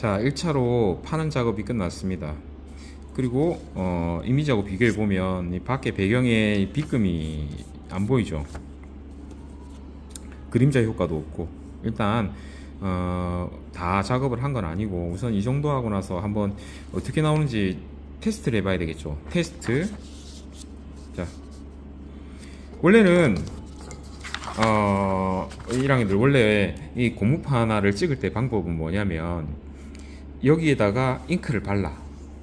자, 1차로 파는 작업이 끝났습니다. 그리고 이미지하고 비교해 보면 이 밖에 배경에 빗금이 안 보이죠. 그림자 효과도 없고. 일단 다 작업을 한 건 아니고 우선 이 정도 하고 나서 한번 어떻게 나오는지 테스트를 해봐야 되겠죠. 테스트. 자, 원래는 1학년들 원래 이 고무판 하나를 찍을 때 방법은 뭐냐면 여기에다가 잉크를 발라,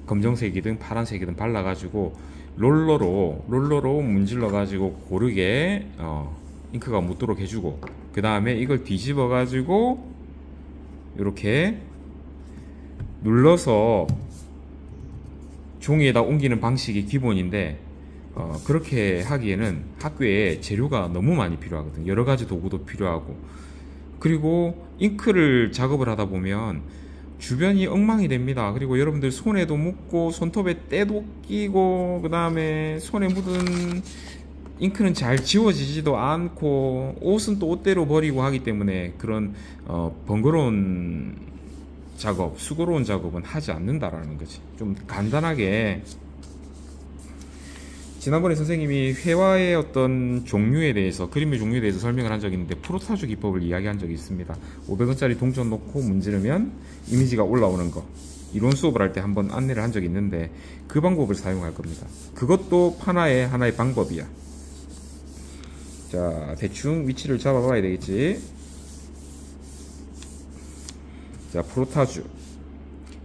검정색이든 파란색이든 발라가지고 롤러로 문질러가지고 고르게 잉크가 묻도록 해주고, 그 다음에 이걸 뒤집어가지고 이렇게 눌러서 종이에다 옮기는 방식이 기본인데, 그렇게 하기에는 학교에 재료가 너무 많이 필요하거든. 여러가지 도구도 필요하고, 그리고 잉크를 작업을 하다 보면 주변이 엉망이 됩니다. 그리고 여러분들 손에도 묻고 손톱에 때도 끼고, 그 다음에 손에 묻은 잉크는 잘 지워지지도 않고, 옷은 또 옷대로 버리고 하기 때문에 그런 번거로운 작업, 수고로운 작업은 하지 않는다라는 거지. 좀 간단하게, 지난번에 선생님이 회화의 어떤 종류에 대해서, 그림의 종류에 대해서 설명을 한 적이 있는데 프로타주 기법을 이야기한 적이 있습니다. 500원짜리 동전 놓고 문지르면 이미지가 올라오는 거, 이론 수업을 할 때 한번 안내를 한 적이 있는데 그 방법을 사용할 겁니다. 그것도 하나의 방법이야. 자, 대충 위치를 잡아봐야 되겠지. 자, 프로타주.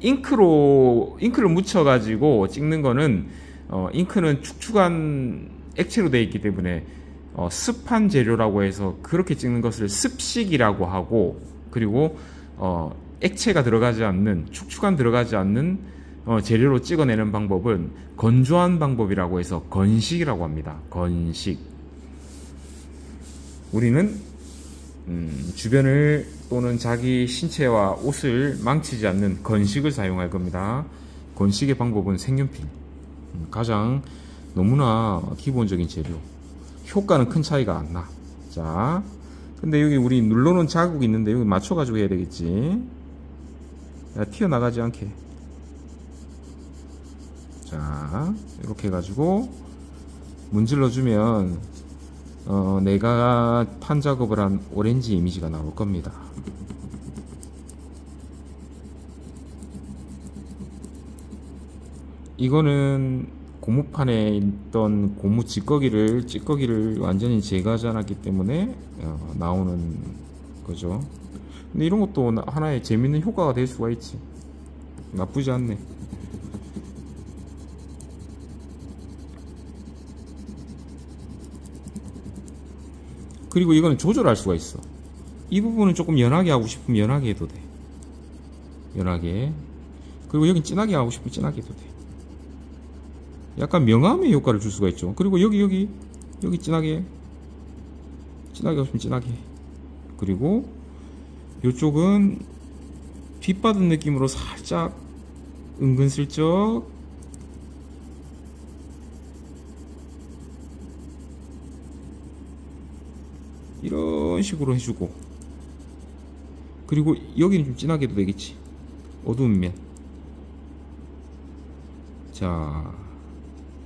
잉크를 묻혀가지고 찍는 거는 잉크는 축축한 액체로 되어 있기 때문에 습한 재료라고 해서 그렇게 찍는 것을 습식이라고 하고, 그리고 액체가 들어가지 않는, 축축한 들어가지 않는 재료로 찍어내는 방법은 건조한 방법이라고 해서 건식이라고 합니다. 건식. 우리는 주변을 또는 자기 신체와 옷을 망치지 않는 건식을 사용할 겁니다. 건식의 방법은 색연필. 가장 너무나 기본적인 재료. 효과는 큰 차이가 안 나. 자, 근데 여기 우리 눌러놓은 자국이 있는데 여기 맞춰가지고 해야 되겠지. 야, 튀어나가지 않게. 자, 이렇게 해가지고 문질러주면 내가 판 작업을 한 오렌지 이미지가 나올 겁니다. 이거는 고무판에 있던 고무 찌꺼기를 완전히 제거하지 않았기 때문에 나오는 거죠. 근데 이런 것도 하나의 재밌는 효과가 될 수가 있지. 나쁘지 않네. 그리고 이거는 조절할 수가 있어. 이 부분은 조금 연하게 하고 싶으면 연하게 해도 돼. 연하게. 그리고 여긴 진하게 하고 싶으면 진하게 해도 돼. 약간 명암의 효과를 줄 수가 있죠. 그리고 여기 진하게 하고 싶으면 진하게. 그리고 이쪽은 뒷받은 느낌으로 살짝 은근슬쩍 이런 식으로 해주고, 그리고 여기는 좀 진하게 해도 되겠지. 어두운 면. 자,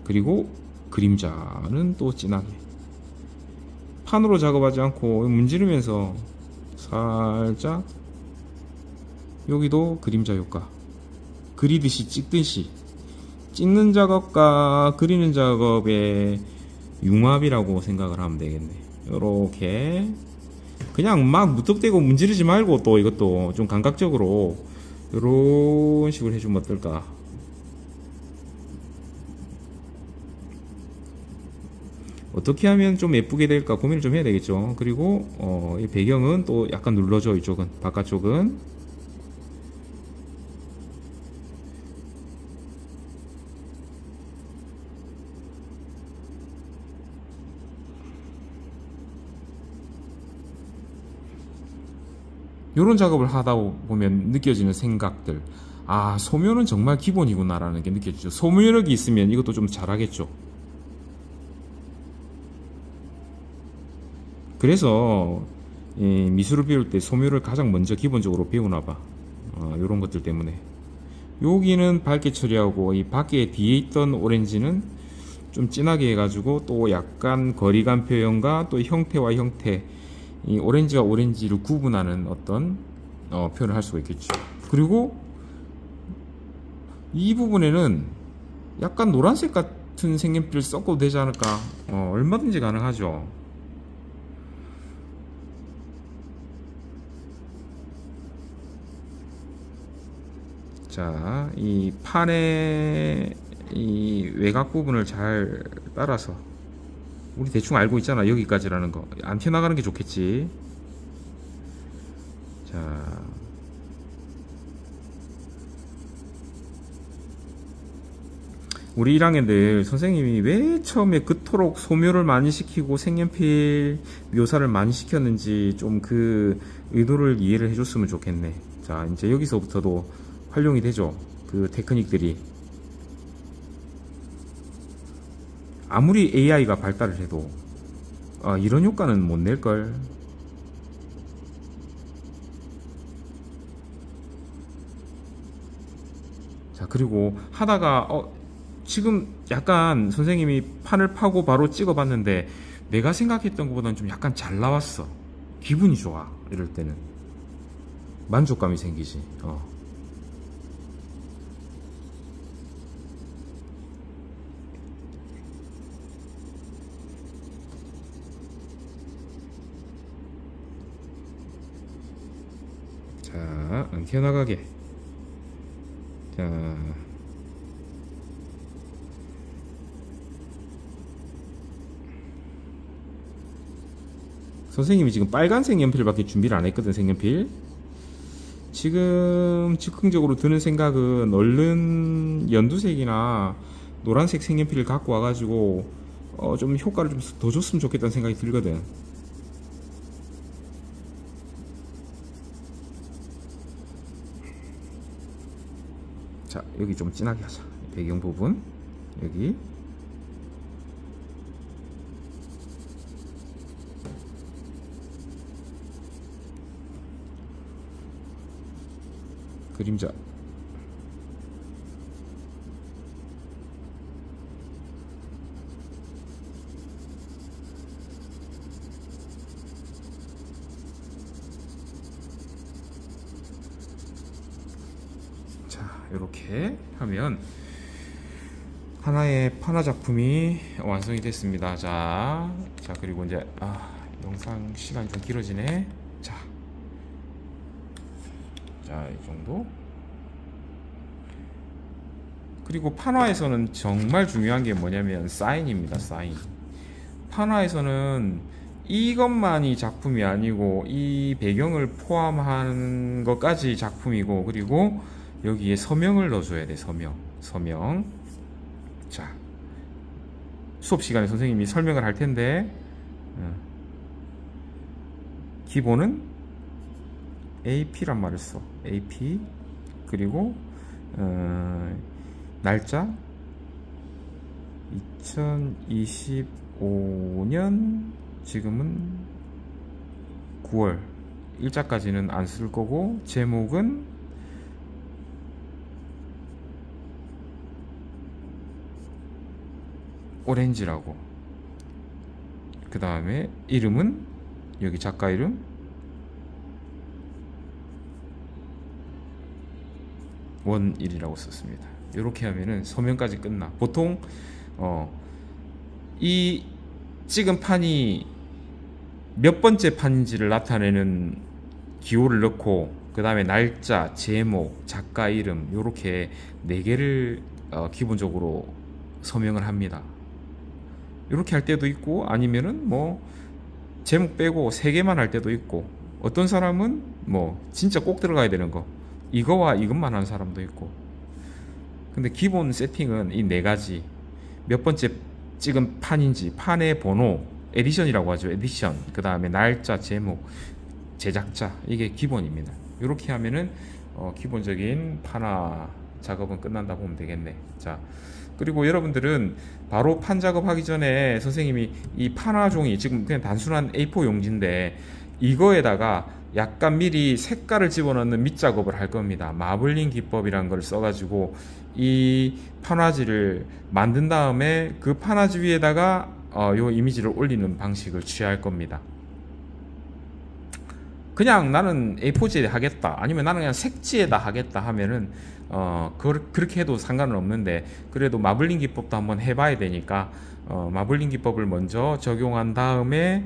그리고 그림자는 또 진하게. 판으로 작업하지 않고 문지르면서 살짝, 여기도 그림자 효과. 그리듯이 찍듯이. 찍는 작업과 그리는 작업의 융합이라고 생각을 하면 되겠네. 요렇게 그냥 막 무턱대고 문지르지 말고, 또 이것도 좀 감각적으로 요런 식으로 해주면 어떨까. 어떻게 하면 좀 예쁘게 될까 고민을 좀 해야 되겠죠. 그리고 이 배경은 또 약간 눌러줘. 이쪽은, 바깥쪽은. 요런 작업을 하다 보면 느껴지는 생각들. 아, 소묘는 정말 기본이구나 라는 게 느껴지죠. 소묘력이 있으면 이것도 좀 잘하겠죠. 그래서 미술을 배울 때 소묘를 가장 먼저 기본적으로 배우나 봐. 요런 것들 때문에. 여기는 밝게 처리하고 이 밖에 뒤에 있던 오렌지는 좀 진하게 해가지고 또 약간 거리감 표현과 또 형태와 형태, 이 오렌지와 오렌지를 구분하는 어떤 표현을 할 수가 있겠죠. 그리고 이 부분에는 약간 노란색 같은 색연필을 섞어도 되지 않을까. 얼마든지 가능하죠. 자, 이 판의 이 외곽 부분을 잘 따라서, 우리 대충 알고 있잖아, 여기까지라는 거. 안 튀어나가는 게 좋겠지. 자, 우리 1학년들 선생님이 왜 처음에 그토록 소묘를 많이 시키고 색연필 묘사를 많이 시켰는지 좀 그 의도를 이해를 해줬으면 좋겠네. 자, 이제 여기서부터도 활용이 되죠, 그 테크닉들이. 아무리 AI가 발달을 해도 이런 효과는 못 낼걸. 자, 그리고 하다가 지금 약간 선생님이 판을 파고 바로 찍어 봤는데 내가 생각했던 것보다는 좀 약간 잘 나왔어. 기분이 좋아. 이럴 때는 만족감이 생기지. 자, 안 튀어나가게. 자, 선생님이 지금 빨간색 연필밖에 준비를 안 했거든. 색연필. 지금 즉흥적으로 드는 생각은 얼른 연두색이나 노란색 색연필을 갖고 와가지고 좀 효과를 좀 더 줬으면 좋겠다는 생각이 들거든. 자, 여기 좀 진하게 하자. 배경 부분 여기. 그림자. 자, 이렇게 하면 하나의 판화 작품이 완성이 됐습니다. 자, 그리고 이제 영상 시간이 좀 길어지네. 자, 이 정도. 그리고 판화에서는 정말 중요한 게 뭐냐면 사인입니다. 사인. 판화에서는 이것만이 작품이 아니고 이 배경을 포함한 것까지 작품이고, 그리고 여기에 서명을 넣어줘야 돼. 서명. 자, 수업 시간에 선생님이 설명을 할 텐데, 기본은 AP란 말을 써. AP. 그리고 날짜 2025년, 지금은 9월. 일자까지는 안 쓸 거고, 제목은 오렌지라고. 그 다음에 이름은 여기 작가 이름 원일이라고 썼습니다. 이렇게 하면은 서명까지 끝나. 보통 이 찍은 판이 몇 번째 판인지를 나타내는 기호를 넣고, 그 다음에 날짜, 제목, 작가 이름, 요렇게 4개를 기본적으로 서명을 합니다. 이렇게 할 때도 있고, 아니면은 뭐 제목 빼고 3개만 할 때도 있고, 어떤 사람은 뭐 진짜 꼭 들어가야 되는 거, 이거와 이것만 하는 사람도 있고. 근데 기본 세팅은 이 4가지. 몇 번째 찍은 판인지, 판의 번호, 에디션이라고 하죠. 에디션. 그 다음에 날짜, 제목, 제작자. 이게 기본입니다. 이렇게 하면은 기본적인 판화 작업은 끝난다 보면 되겠네. 자, 그리고 여러분들은 바로 판 작업하기 전에 선생님이 이 판화 종이, 지금 그냥 단순한 A4 용지인데 이거에다가 약간 미리 색깔을 집어넣는 밑작업을 할 겁니다. 마블링 기법이란 걸 써가지고 이 판화지를 만든 다음에 그 판화지 위에다가 요 이미지를 올리는 방식을 취할 겁니다. 그냥 나는 A4지에 하겠다, 아니면 나는 그냥 색지에다 하겠다 하면은 그렇게 해도 상관은 없는데, 그래도 마블링 기법도 한번 해봐야 되니까 마블링 기법을 먼저 적용한 다음에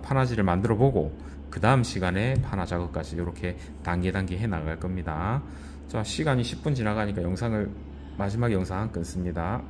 판화지를 만들어 보고 그 다음 시간에 판화 작업까지 이렇게 단계 해 나갈 겁니다. 자, 시간이 10분 지나가니까 마지막 영상 끊습니다.